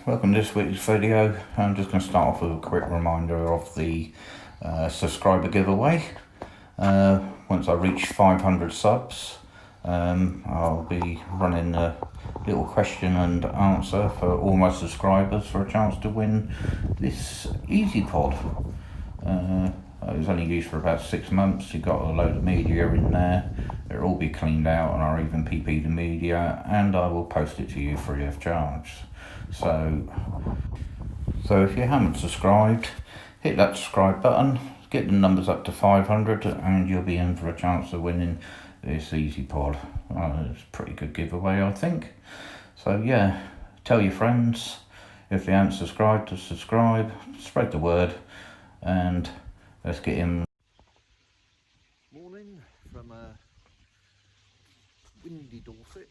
welcome to this week's video. I'm just going to start off with a quick reminder of the subscriber giveaway. Once I reach 500 subs, I'll be running a little question and answer for all my subscribers for a chance to win this Eazy pod. It was only used for about 6 months. You've got a load of media in there. It'll all be cleaned out, and I'll even PP the media, and I will post it to you free of charge. So if you haven't subscribed, hit that subscribe button, get the numbers up to 500, and you'll be in for a chance of winning this Eazy pod. It's a pretty good giveaway, I think. So yeah, tell your friends if they haven't subscribed to subscribe, spread the word, and let's get in. Morning from windy Dorset.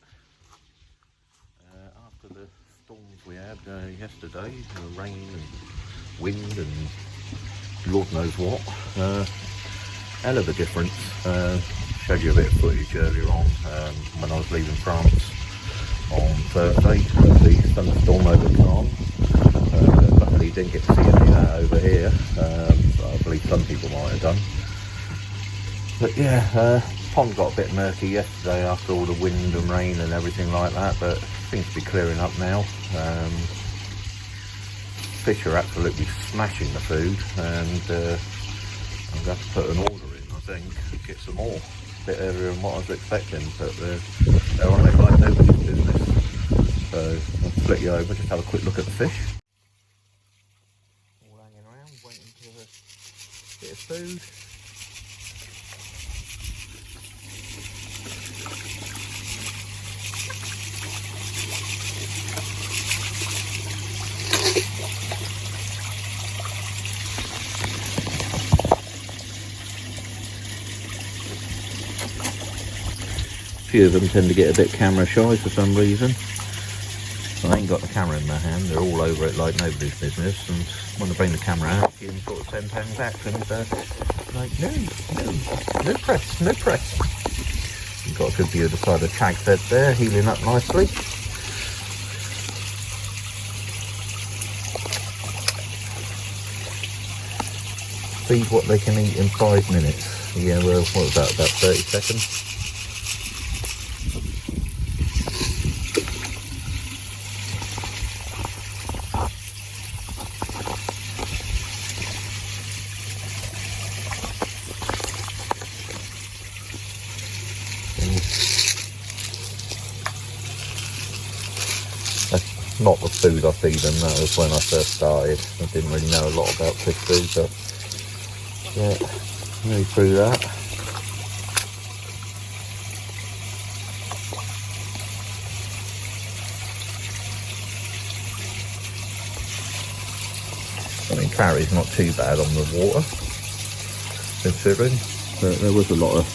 After the storms we had yesterday, rain and wind and Lord knows what, hell of a difference. Showed you a bit of footage earlier on when I was leaving France on Thursday. The thunderstorm over Caen. Luckily didn't get to see any of that over here. I believe some people might have done. But yeah, pond got a bit murky yesterday after all the wind and rain and everything like that, but seems to be clearing up now. Fish are absolutely smashing the food, and I'm going to put an order in, I think, to get some more. A bit earlier than what I was expecting, but they're on it like nobody's business. So I'll split you over, just have a quick look at the fish. All hanging around, waiting for a bit of food. A few of them tend to get a bit camera shy for some reason. I ain't got the camera in my hand, they're all over it like nobody's business, and when I bring the camera out, you can sort of send hang back and like, no press, no press. You've got a good view of the side of the tag bed there, healing up nicely. Feed what they can eat in 5 minutes. Yeah, well, what was that, about 30 seconds? That's not the food I feed them, that was when I first started. I didn't really know a lot about fish food, but yeah, nearly through that. I mean, clary's not too bad on the water, considering, but there was a lot of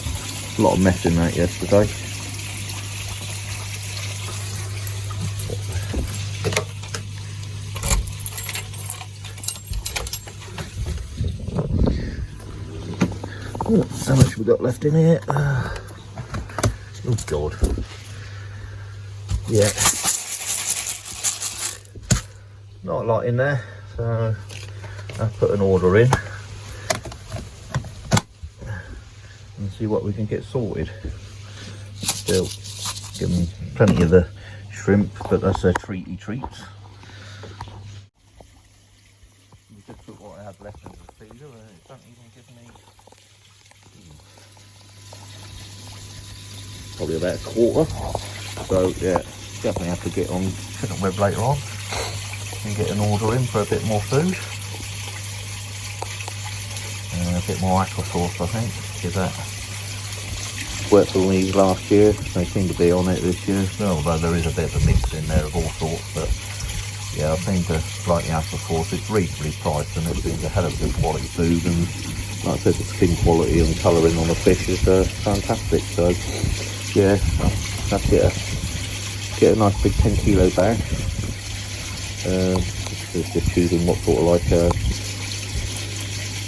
mess in that yesterday. How much we got left in here? Oh god. Yeah. Not a lot in there, so I'll put an order in and see what we can get sorted. Still give them plenty of the shrimp, but that's their treaty treats. You just put what I have left in the feeder, and it don't even give me probably about a quarter. So yeah, definitely have to get on chicken web later on and get an order in for a bit more food. A bit more aqua sauce, I think, because that worked for me last year. They seem to be on it this year, although there is a bit of a mix in there of all sorts. But yeah, I seem to like the aqua sauce. It's reasonably priced, and it seems a hell of a good quality food. And like I said, the skin quality and colouring on the fish is fantastic. So yeah, I'll have to get a nice big 10 kilo bag. Just choosing what sort of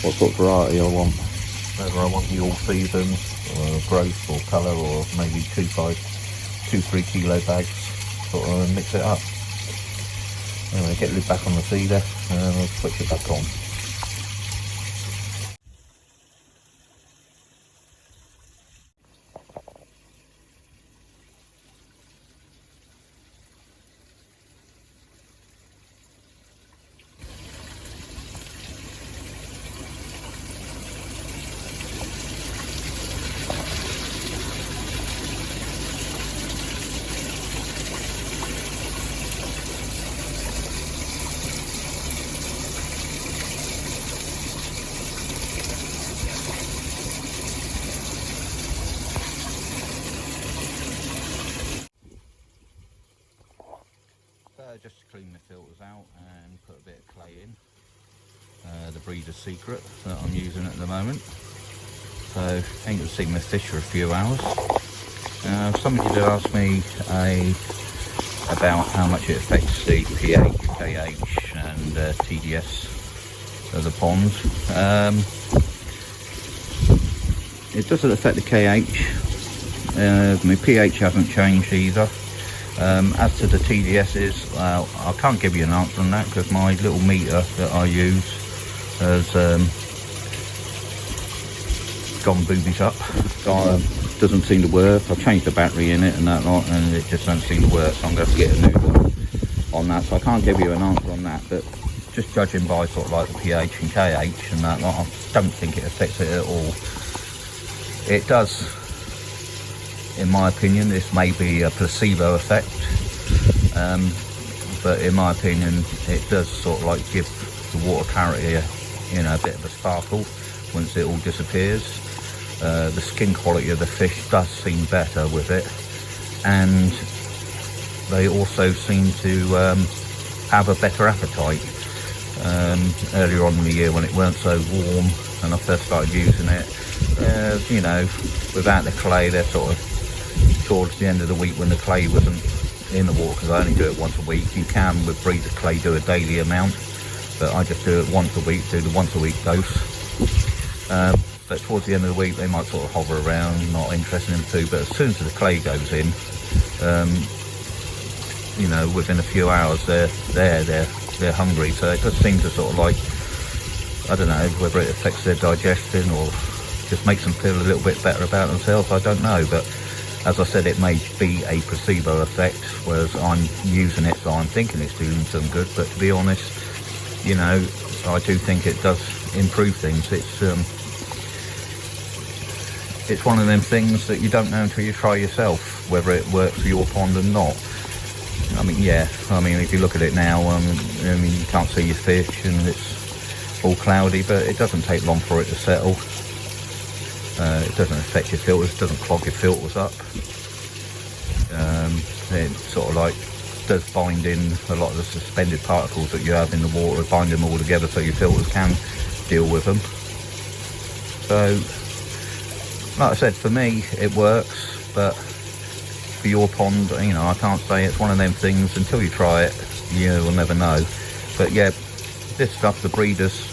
what sort of variety I want. Whether I want the all season, or growth, or colour, or maybe 2-3 kilo bags, sort of mix it up. Anyway, get the lid back on the feeder and we'll switch it back on. Just to clean the filters out and put a bit of clay in. The breeder's secret that I'm using at the moment. So ain't gonna see my fish for a few hours. Somebody did ask me about how much it affects the pH, KH and TDS of the ponds. It doesn't affect the KH. My pH hasn't changed either. As to the TDSs, well, I can't give you an answer on that because my little meter that I use has gone boobies up. Doesn't seem to work. I've changed the battery in it and that lot, and it just doesn't seem to work, so I'm going to get a new one on that. So I can't give you an answer on that, but just judging by sort of like the pH and KH and that lot, I don't think it affects it at all. It does, in my opinion. This may be a placebo effect, but in my opinion it does sort of like give the water clarity a bit of a sparkle once it all disappears. The skin quality of the fish does seem better with it, and they also seem to have a better appetite. Earlier on in the year when it weren't so warm and I first started using it, without the clay, they're sort of towards the end of the week when the clay wasn't in the water, because I only do it once a week. You can with breeder clay do a daily amount, but I just do it once a week, do the once a week dose. But towards the end of the week they might sort of hover around, not interested in food, but as soon as the clay goes in, within a few hours they're hungry. So it does seem to sort of like, I don't know whether it affects their digestion or just makes them feel a little bit better about themselves, I don't know. But as I said, it may be a placebo effect, whereas I'm using it, so I'm thinking it's doing some good. But to be honest, I do think it does improve things. It's one of them things that you don't know until you try yourself, whether it works for your pond or not. If you look at it now, you can't see your fish and it's all cloudy, but it doesn't take long for it to settle. It doesn't affect your filters, doesn't clog your filters up. It sort of like does bind in a lot of the suspended particles that you have in the water, bind them all together so your filters can deal with them. So, like I said, for me it works, but for your pond, I can't say. It's one of them things, until you try it, you will never know. But yeah, this stuff, the breeders,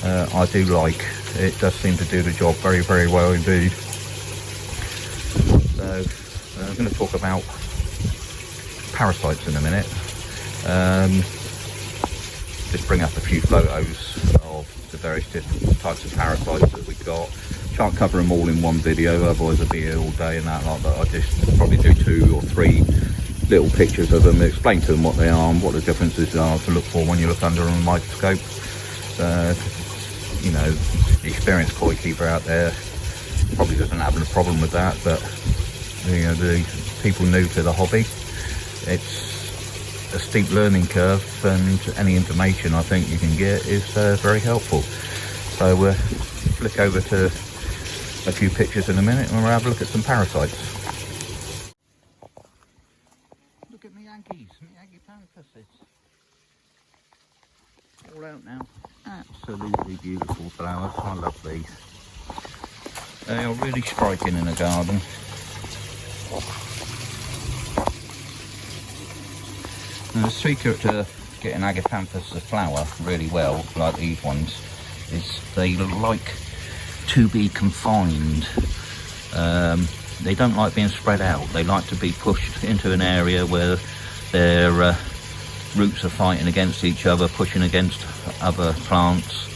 I do like. It does seem to do the job very, very well indeed. So I'm going to talk about parasites in a minute. Just bring up a few photos of the various different types of parasites that we've got. Can't cover them all in one video, otherwise I'll be here all day and that lot, but I just probably do 2 or 3 little pictures of them, explain to them what they are and what the differences are to look for when you look under a microscope. The experienced koi keeper out there probably doesn't have a problem with that, but the people new to the hobby, it's a steep learning curve, and any information I think you can get is very helpful. So we'll flick over to a few pictures in a minute and we'll have a look at some parasites. Look at me Yankees, me Yankee pancasses. All out now. Absolutely beautiful flowers. I love these. They are really striking in a garden. Now, the secret to getting agapanthus to flower really well, like these ones, is they like to be confined. They don't like being spread out. They like to be pushed into an area where they're roots are fighting against each other, pushing against other plants.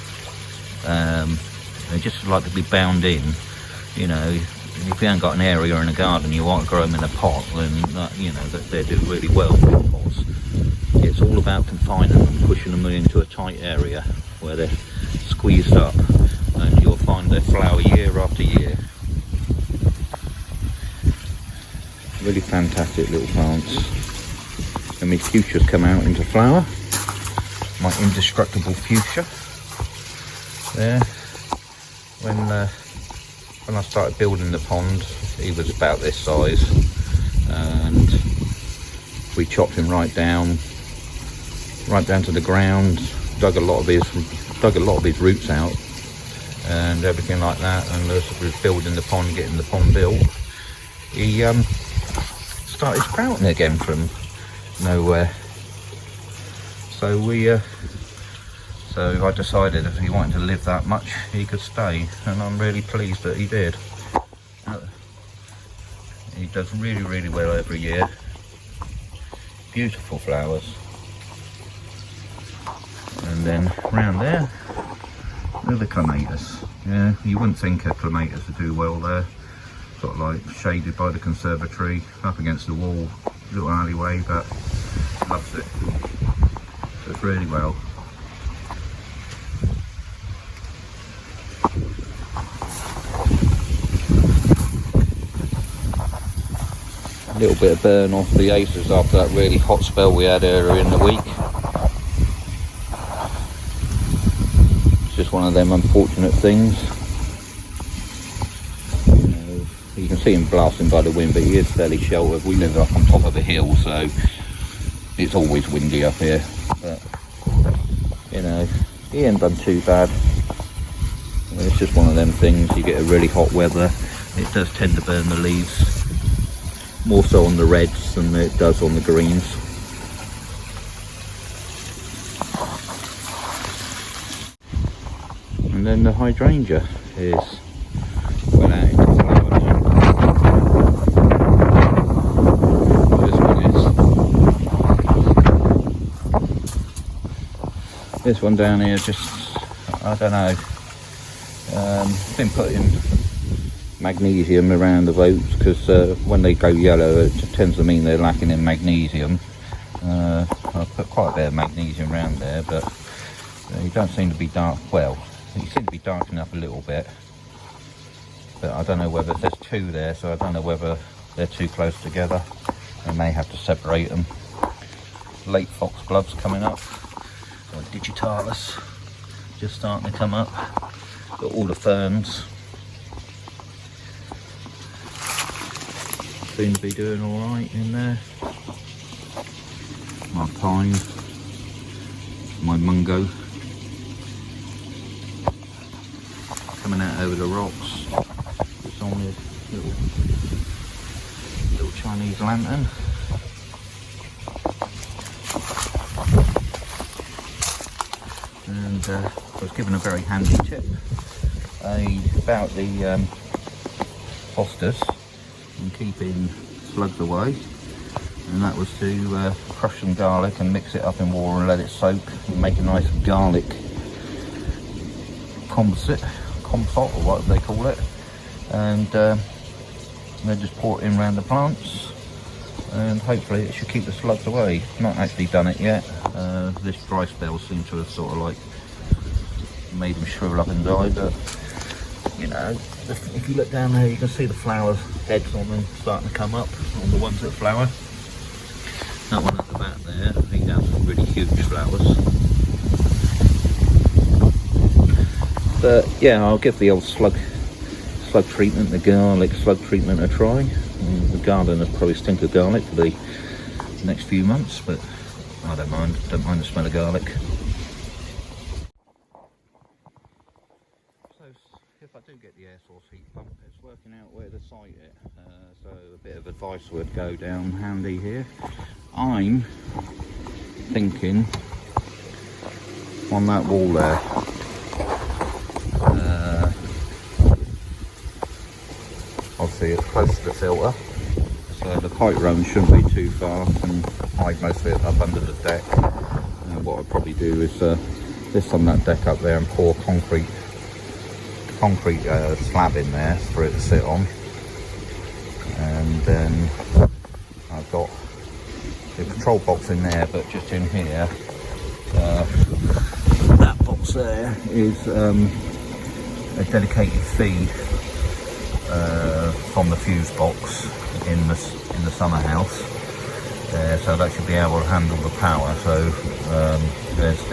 They just like to be bound in. You know, if you haven't got an area in a garden, you want to grow them in a pot, then you know that they do really well in pots. It's all about confining them, pushing them into a tight area where they're squeezed up, and you'll find they flower year after year. Really fantastic little plants. And my fuchsias come out into flower. My indestructible fuchsia. There. When I started building the pond, he was about this size, and we chopped him right down to the ground. Dug a lot of his roots out and everything like that. And as we was building the pond, getting the pond built, he started sprouting again from nowhere. So I decided if he wanted to live that much, he could stay, and I'm really pleased that he did. He does really, really well every year. Beautiful flowers. And then around there, the clematis. Yeah, you wouldn't think a clematis would do well there. Sort of like shaded by the conservatory, up against the wall, little alleyway, but loves it. Does really well. A little bit of burn off the aces after that really hot spell we had earlier in the week. It's just one of them unfortunate things. You can see him blasting by the wind, but he is fairly sheltered. We live up on top of a hill, so it's always windy up here. But you know, he ain't done too bad. It's just one of them things. You get a really hot weather, it does tend to burn the leaves. More so on the reds than it does on the greens. And then the hydrangea is well out into flower now. This one down here just, I don't know, been putting magnesium around the votes, because when they go yellow it tends to mean they're lacking in magnesium. I've put quite a bit of magnesium around there, but he don't seem to be dark. Well, he seems to be darkening up a little bit, but I don't know whether there's two there, so I don't know whether they're too close together. I may have to separate them. Late foxgloves coming up, or digitalis just starting to come up. Got all the ferns. Seem to be doing all right in there. My pine, my mungo, coming out over the rocks. It's on this little Chinese lantern. And I was given a very handy tip about the hostas and keeping slugs away, and that was to crush some garlic and mix it up in water and let it soak and make a nice garlic composite, compote or what they call it, and then just pour it in around the plants, and hopefully it should keep the slugs away. Not actually done it yet. This dry spell seems to have sort of like made them shrivel up and die, but you know, if you look down there, you can see the flower heads on them starting to come up on the ones that flower. That one at the back there, I think that's some really huge flowers. But yeah, I'll give the old slug treatment, the garlic slug treatment a try. The garden will probably stink of garlic for the next few months, but I don't mind the smell of garlic. So if I do get the air source heat pump, it's working out where to site it. So a bit of advice would go down handy here. I'm thinking on that wall there, obviously it's close to the filter, so the pipe run shouldn't be too far. I can hide most of it up under the deck. What I'll probably do is lift on that deck up there and pour concrete slab in there for it to sit on. And then I've got the control box in there, but just in here, that box there is a dedicated feed from the fuse box in the summer house. So that should be able to handle the power. So there's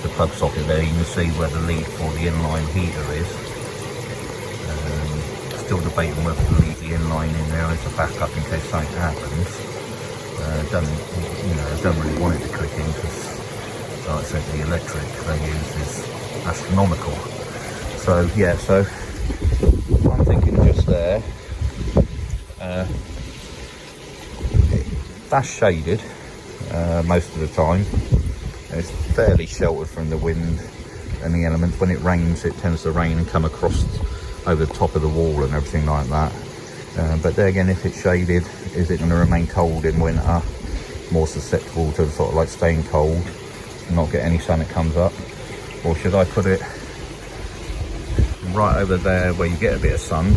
the plug socket there. You can see where the lead for the inline heater is. Still debating whether to leave the inline in there as a backup in case something happens. Don't really want it to click in because, like I said, the electric they use is astronomical. So yeah, so I'm thinking just there. That's shaded most of the time. It's fairly sheltered from the wind and the elements. When it rains, it tends to rain and come across over the top of the wall and everything like that. But there again, if it's shaded, is it going to remain cold in winter? More susceptible to sort of like staying cold, not get any sun that comes up? Or should I put it right over there where you get a bit of sun,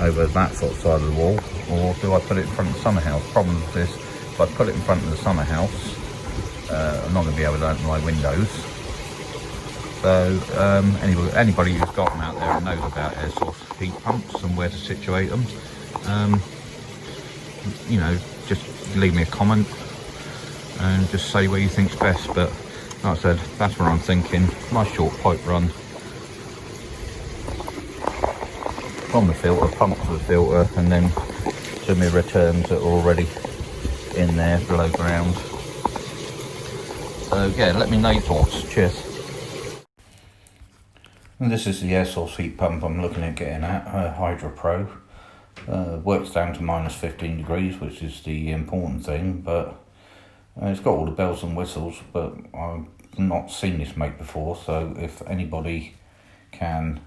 over that sort of side of the wall? Or do I put it in front of the summer house? Problem with this, if I put it in front of the summer house, I'm not going to be able to open my windows. So anybody who's got them out there and knows about air source heat pumps and where to situate them, just leave me a comment and just say where you think's best. But like I said, that's what I'm thinking. Nice short pipe run from the filter, pump to the filter, and then to my returns that are already in there below ground. So yeah, let me know your thoughts. Cheers. And this is the air source heat pump I'm looking at getting at, Hydro Pro. Works down to minus 15 degrees, which is the important thing, but it's got all the bells and whistles, but I've not seen this make before, so if anybody can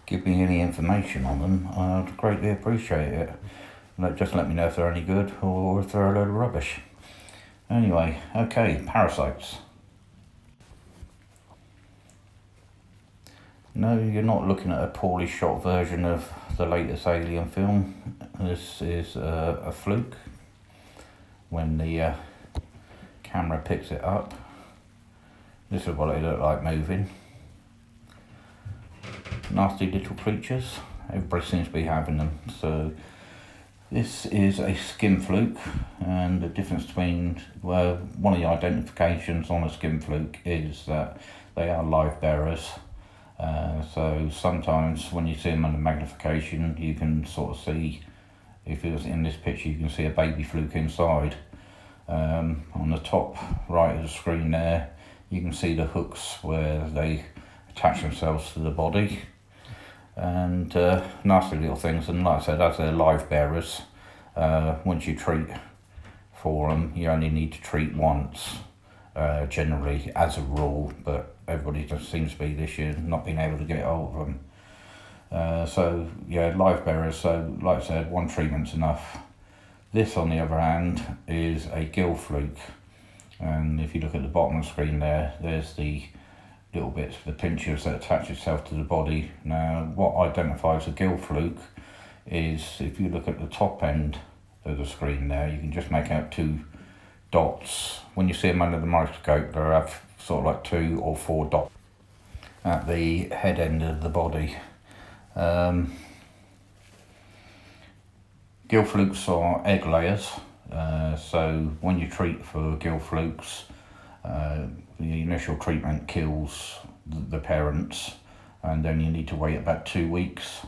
give me any information on them, I'd greatly appreciate it. Just let me know if they're any good or if they're a load of rubbish. Anyway, okay, Parasites. No, you're not looking at a poorly shot version of the latest Alien film. This is a fluke when the camera picks it up. This is what they look like moving. Nasty little creatures. Everybody seems to be having them. So this is a skin fluke, and the difference between, well, one of the identifications on a skin fluke is that they are live bearers. So sometimes when you see them under magnification, you can sort of see, if it was in this picture, you can see a baby fluke inside. On the top right of the screen there, you can see the hooks where they attach themselves to the body. And nasty little things, and like I said, as they're live bearers, once you treat for them, you only need to treat once, generally, as a rule, but everybody just seems to be this year not being able to get hold of them. So yeah, live bearers, so like I said, one treatment's enough. This, on the other hand, is a gill fluke, and if you look at the bottom of the screen there, there's the little bits, the pinchers that attach itself to the body. Now, what identifies a gill fluke is, if you look at the top end of the screen there, you can just make out two dots. When you see them under the microscope, they have sort of like 2 or 4 dots at the head end of the body. Gill flukes are egg layers, so when you treat for gill flukes, the initial treatment kills the parents, and then you need to wait about 2 weeks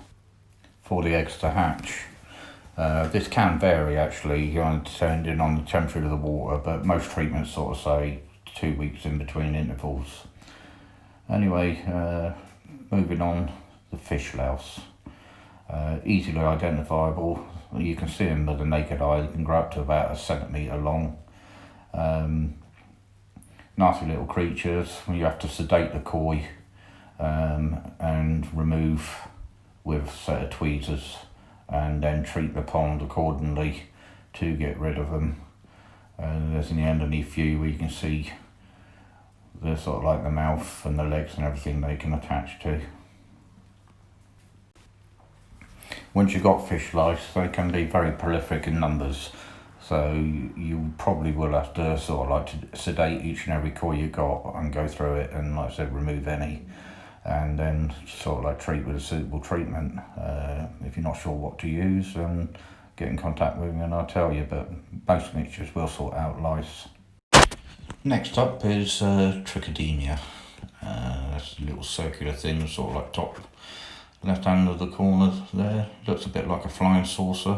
for the eggs to hatch. This can vary actually, depending on the temperature of the water, but most treatments sort of say 2 weeks in between intervals. Anyway, moving on, the fish louse. Easily identifiable. You can see them with the naked eye. They can grow up to about 1 centimetre long. Nasty little creatures. You have to sedate the koi and remove with a set of tweezers and then treat the pond accordingly to get rid of them. And there's in the underneath view where you can see the sort of like the mouth and the legs and everything they can attach to. Once you've got fish lice, they can be very prolific in numbers, so you probably will have to sort of like to sedate each and every koi you got and go through it and, like I said, remove any, and then sort of like treat with a suitable treatment. If you're not sure what to use, get in contact with me and I'll tell you, but most mixtures will sort out lice. Next up is trichodemia. That's a little circular thing, sort of like top left hand of the corner there. Looks a bit like a flying saucer,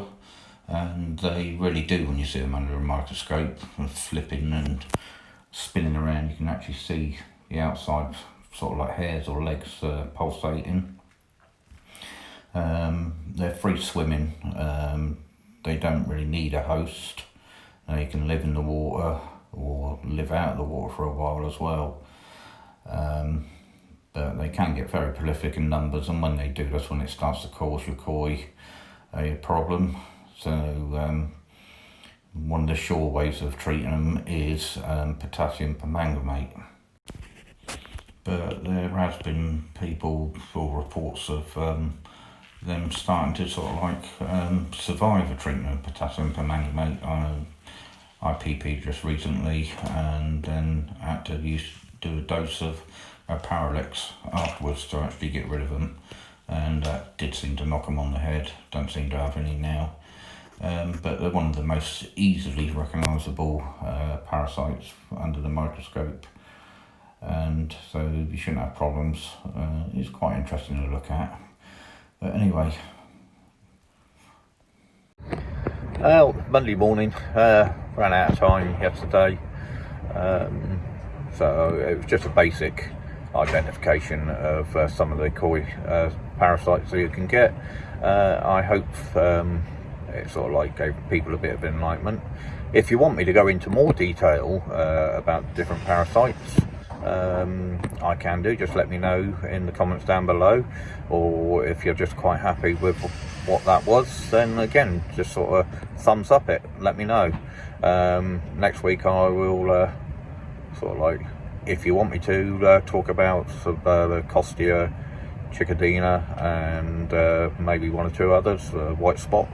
and they really do when you see them under a microscope and flipping and spinning around. You can actually see the outside sort of like hairs or legs pulsating. They're free swimming. They don't really need a host. They can live in the water or live out of the water for a while as well. But they can get very prolific in numbers, and when they do, that's when it starts to cause your koi a problem. So one of the sure ways of treating them is potassium permanganate. But there has been people or reports of them starting to sort of like survive a treatment of potassium permanganate. I PP'd just recently and then had to do a dose of Paralex afterwards to actually get rid of them, and that did seem to knock them on the head. Don't seem to have any now, but they're one of the most easily recognisable parasites under the microscope, and so you shouldn't have problems. It's quite interesting to look at. But anyway, Monday morning, ran out of time yesterday, so it was just a basic identification of some of the koi parasites that you can get. I hope it sort of like gave people a bit of enlightenment. If you want me to go into more detail about different parasites, I can do. Just let me know in the comments down below, or if you're just quite happy with what that was, then again, just sort of thumbs up it, let me know. Next week I will sort of like, if you want me to, talk about the Costia, Chickadina, and maybe one or two others, white spot.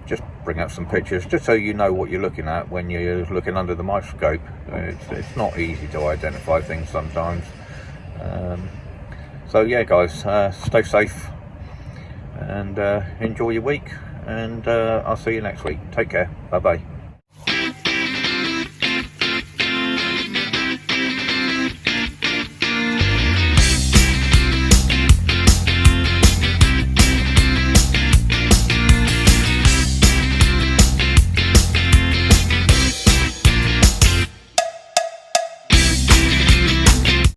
Just bring up some pictures, just so you know what you're looking at when you're looking under the microscope. It's not easy to identify things sometimes. So yeah guys, stay safe and enjoy your week, and I'll see you next week. Take care, bye bye.